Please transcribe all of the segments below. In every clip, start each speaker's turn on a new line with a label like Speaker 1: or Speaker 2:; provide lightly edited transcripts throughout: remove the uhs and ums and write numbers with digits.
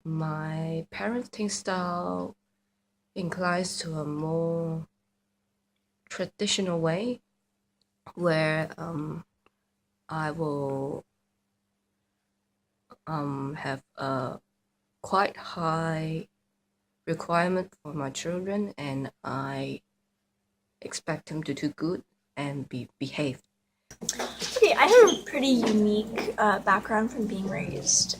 Speaker 1: my parenting style inclines to a more traditional way where I will have a quite high requirement for my children, and I expect them to do good and behave.
Speaker 2: Okay, I have a pretty unique background from being raised.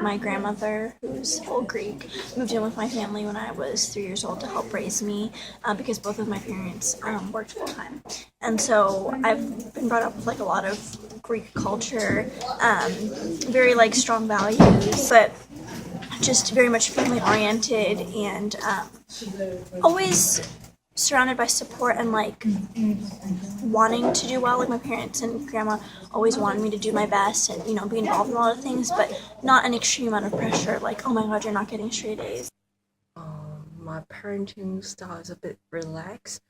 Speaker 2: My grandmother, who's full Greek, moved in with my family when I was 3 years old to help raise me because both of my parents worked full time. And so I've been brought up with like a lot of Greek culture, very like strong values, but just very much family oriented and always surrounded by support and like wanting to do well. Like my parents and grandma always wanted me to do my best and be involved in a lot of things, but not an extreme amount of pressure. Like, oh my god, you're not getting straight A's.
Speaker 1: My parenting style is a bit relaxed.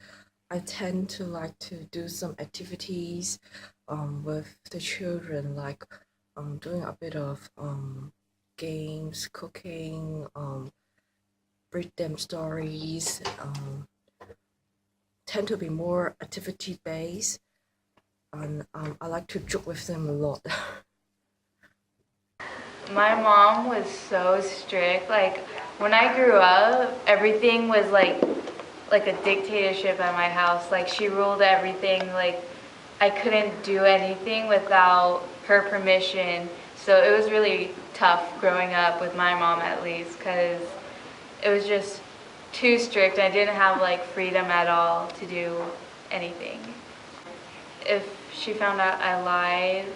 Speaker 1: I tend to like to do some activities with the children, like doing a bit of games, cooking, read them stories. Tend to be more activity based, and I like to joke with them a lot.
Speaker 3: My mom was so strict. Like when I grew up, everything was like a dictatorship at my house. Like she ruled everything. Like I couldn't do anything without her permission. So it was really tough growing up with my mom, at least, because it was just too strict. I didn't have like freedom at all to do anything. If she found out I lied,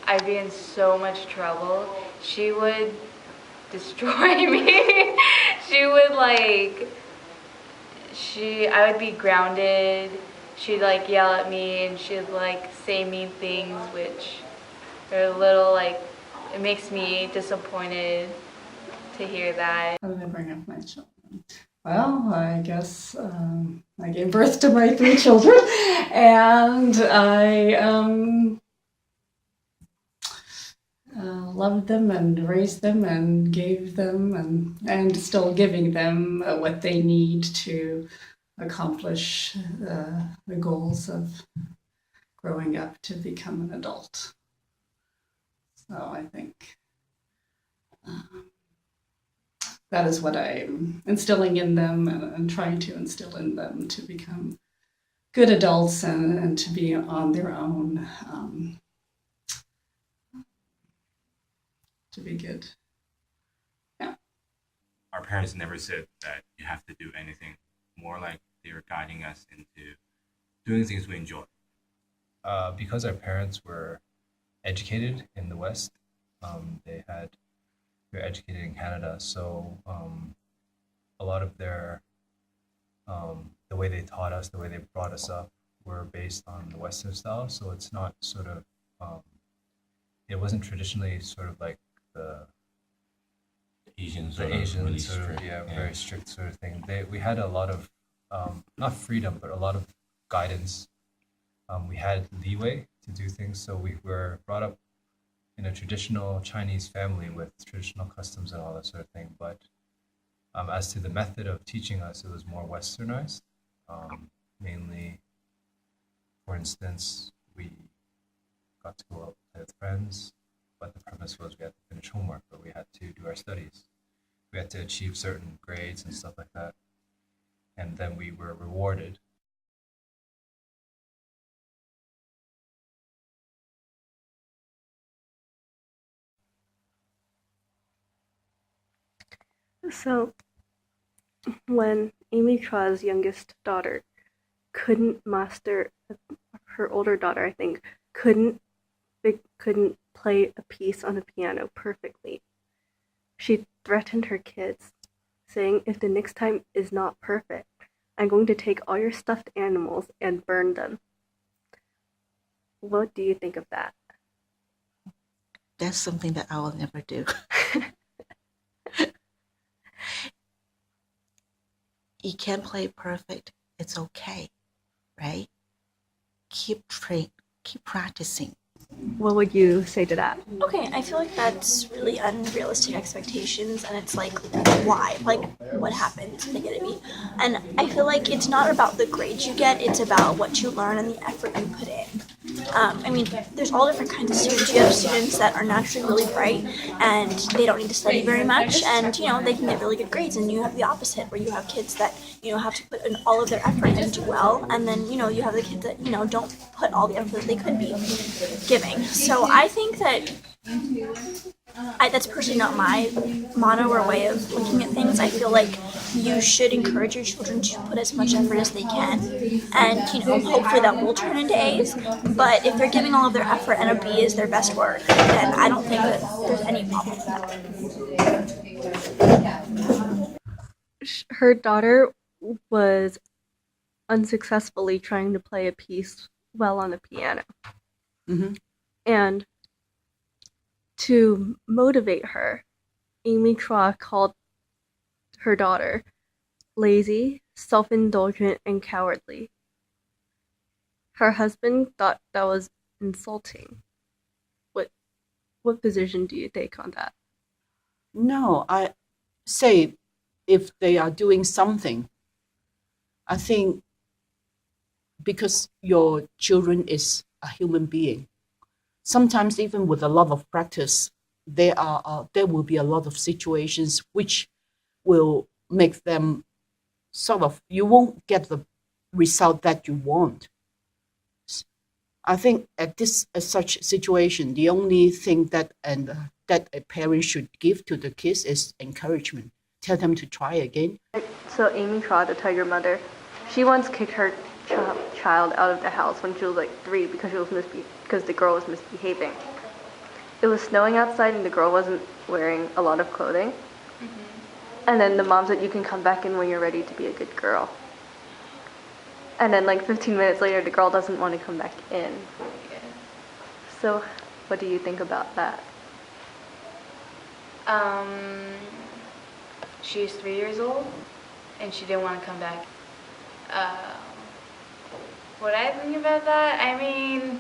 Speaker 3: I'd be in so much trouble. She would destroy me. She would I would be grounded. She'd like yell at me and she'd like say mean things, which are a little like, it makes me disappointed to hear that.
Speaker 4: How did I bring up my children? Well, I guess I gave birth to my 3 children, and I loved them and raised them and gave them and still giving them what they need to accomplish the goals of growing up to become an adult. So I think that is what I'm instilling in them and trying to instill in them to become good adults and to be on their own, to be good. Yeah.
Speaker 5: Our parents never said that you have to do anything. More like they were guiding us into doing things we enjoy.
Speaker 6: Because our parents were educated in the West, they were educated in Canada, so a lot of their the way they taught us, the way they brought us up, were based on the Western style. So it's not sort of it wasn't traditionally sort of like the
Speaker 5: Asian
Speaker 6: Asian
Speaker 5: really
Speaker 6: sort of
Speaker 5: strict,
Speaker 6: very strict sort of thing. We had a lot of not freedom, but a lot of guidance. We had leeway to do things, so we were brought up in a traditional Chinese family with traditional customs and all that sort of thing. But as to the method of teaching us, it was more westernized. Mainly, for instance, we got to go out with friends, but the premise was we had to finish homework, but we had to do our studies. We had to achieve certain grades and stuff like that. And then we were rewarded.
Speaker 7: So, when Amy Cha's youngest daughter couldn't master, her older daughter, I think, couldn't play a piece on a piano perfectly, she threatened her kids, saying, "If the next time is not perfect, I'm going to take all your stuffed animals and burn them." What do you think of that?
Speaker 8: That's something that I will never do. You can't play perfect. It's okay, right? Keep practicing.
Speaker 7: What would you say to that?
Speaker 2: Okay, I feel like that's really unrealistic expectations, and it's like, why? Like, what happened to get a B? And I feel like it's not about the grades you get, it's about what you learn and the effort you put in. I mean, there's all different kinds of students. You have students that are naturally really bright and they don't need to study very much, and they can get really good grades. And you have the opposite, where you have kids that have to put in all of their effort and do well, and then you have the kids that don't put all the effort that they could be giving. So I think that that's personally not my motto or way of looking at things. I feel like you should encourage your children to put as much effort as they can, and hopefully that will turn into A's. But if they're giving all of their effort and a B is their best work, then I don't think that there's any problem with that.
Speaker 7: Her daughter was unsuccessfully trying to play a piece well on the piano.
Speaker 8: Mm-hmm.
Speaker 7: And to motivate her, Amy Chua called her daughter lazy, self-indulgent, and cowardly. Her husband thought that was insulting. What position do you take on that?
Speaker 8: No, I say if they are doing something, I think because your children is a human being, sometimes even with a lot of practice, there will be a lot of situations which will make them you won't get the result that you want. I think at such situation, the only thing that a parent should give to the kids is encouragement. Tell them to try again.
Speaker 7: So Amy Chua, the tiger mother, she once kicked her child out of the house when she was like 3 because because the girl was misbehaving. It was snowing outside and the girl wasn't wearing a lot of clothing. Mm-hmm. And then the mom said, "You can come back in when you're ready to be a good girl." And then like 15 minutes later, the girl doesn't want to come back in.
Speaker 3: Yeah.
Speaker 7: So what do you think about that?
Speaker 3: She's 3 years old, and she didn't want to come back. What I think about that, I mean,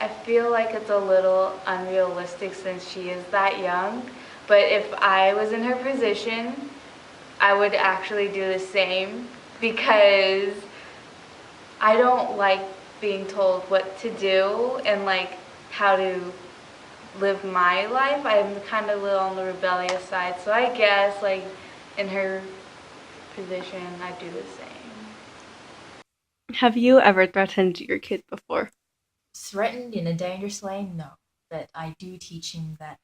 Speaker 3: I feel like it's a little unrealistic since she is that young. But if I was in her position, I would actually do the same, because I don't like being told what to do and like how to live my life. I'm kind of a little on the rebellious side, so I guess like in her position, I'd do the same.
Speaker 7: Have you ever threatened your kid before?
Speaker 9: Threatened in a dangerous way? No. But I do teach him that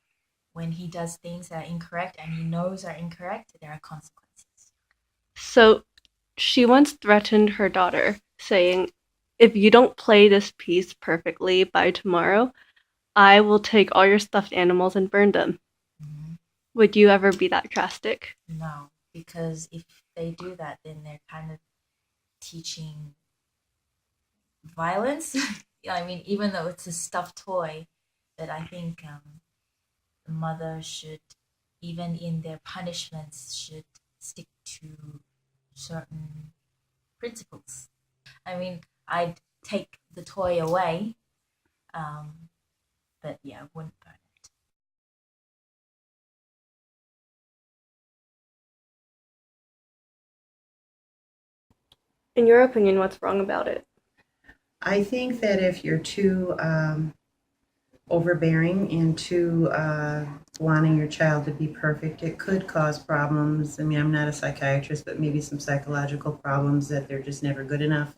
Speaker 9: when he does things that are incorrect and he knows are incorrect, there are consequences.
Speaker 7: So she once threatened her daughter, saying, "If you don't play this piece perfectly by tomorrow, I will take all your stuffed animals and burn them."
Speaker 9: Mm-hmm.
Speaker 7: Would you ever be that drastic?
Speaker 9: No, because if they do that, then they're kind of teaching violence. I mean, even though it's a stuffed toy, but I think the mother should, even in their punishments, should stick to certain principles. I mean, I'd take the toy away, but yeah, I wouldn't burn it.
Speaker 7: In your opinion, what's wrong about it?
Speaker 10: I think that if you're too overbearing and too wanting your child to be perfect, it could cause problems. I mean, I'm not a psychiatrist, but maybe some psychological problems that they're just never good enough.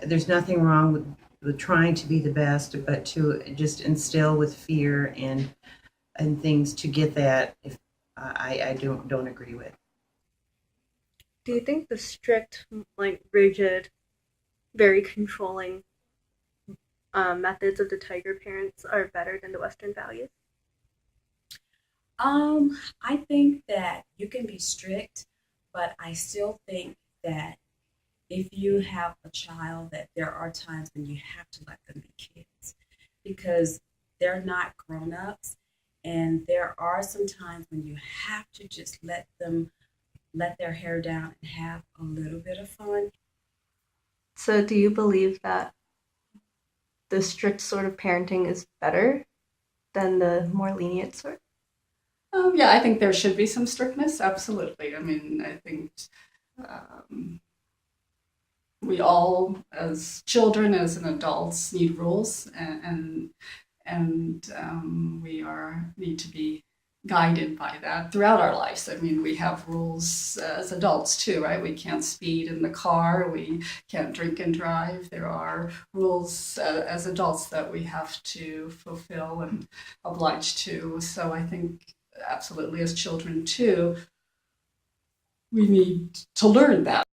Speaker 10: There's nothing wrong with trying to be the best, but to just instill with fear and things to get that, if I don't agree with.
Speaker 7: Do you think the strict, like rigid, very controlling methods of the tiger parents are better than the Western values?
Speaker 11: I think that you can be strict, but I still think that if you have a child, that there are times when you have to let them be kids, because they're not grown-ups, and there are some times when you have to just let them let their hair down and have a little bit of fun.
Speaker 7: So do you believe that the strict sort of parenting is better than the more lenient sort?
Speaker 4: Yeah, I think there should be some strictness. Absolutely. I mean, I think we all, as children, as an adults, need rules, and we need to be guided by that throughout our lives. I mean, we have rules as adults too, right? We can't speed in the car, we can't drink and drive. There are rules as adults that we have to fulfill and oblige to. So I think absolutely as children too, we need to learn that.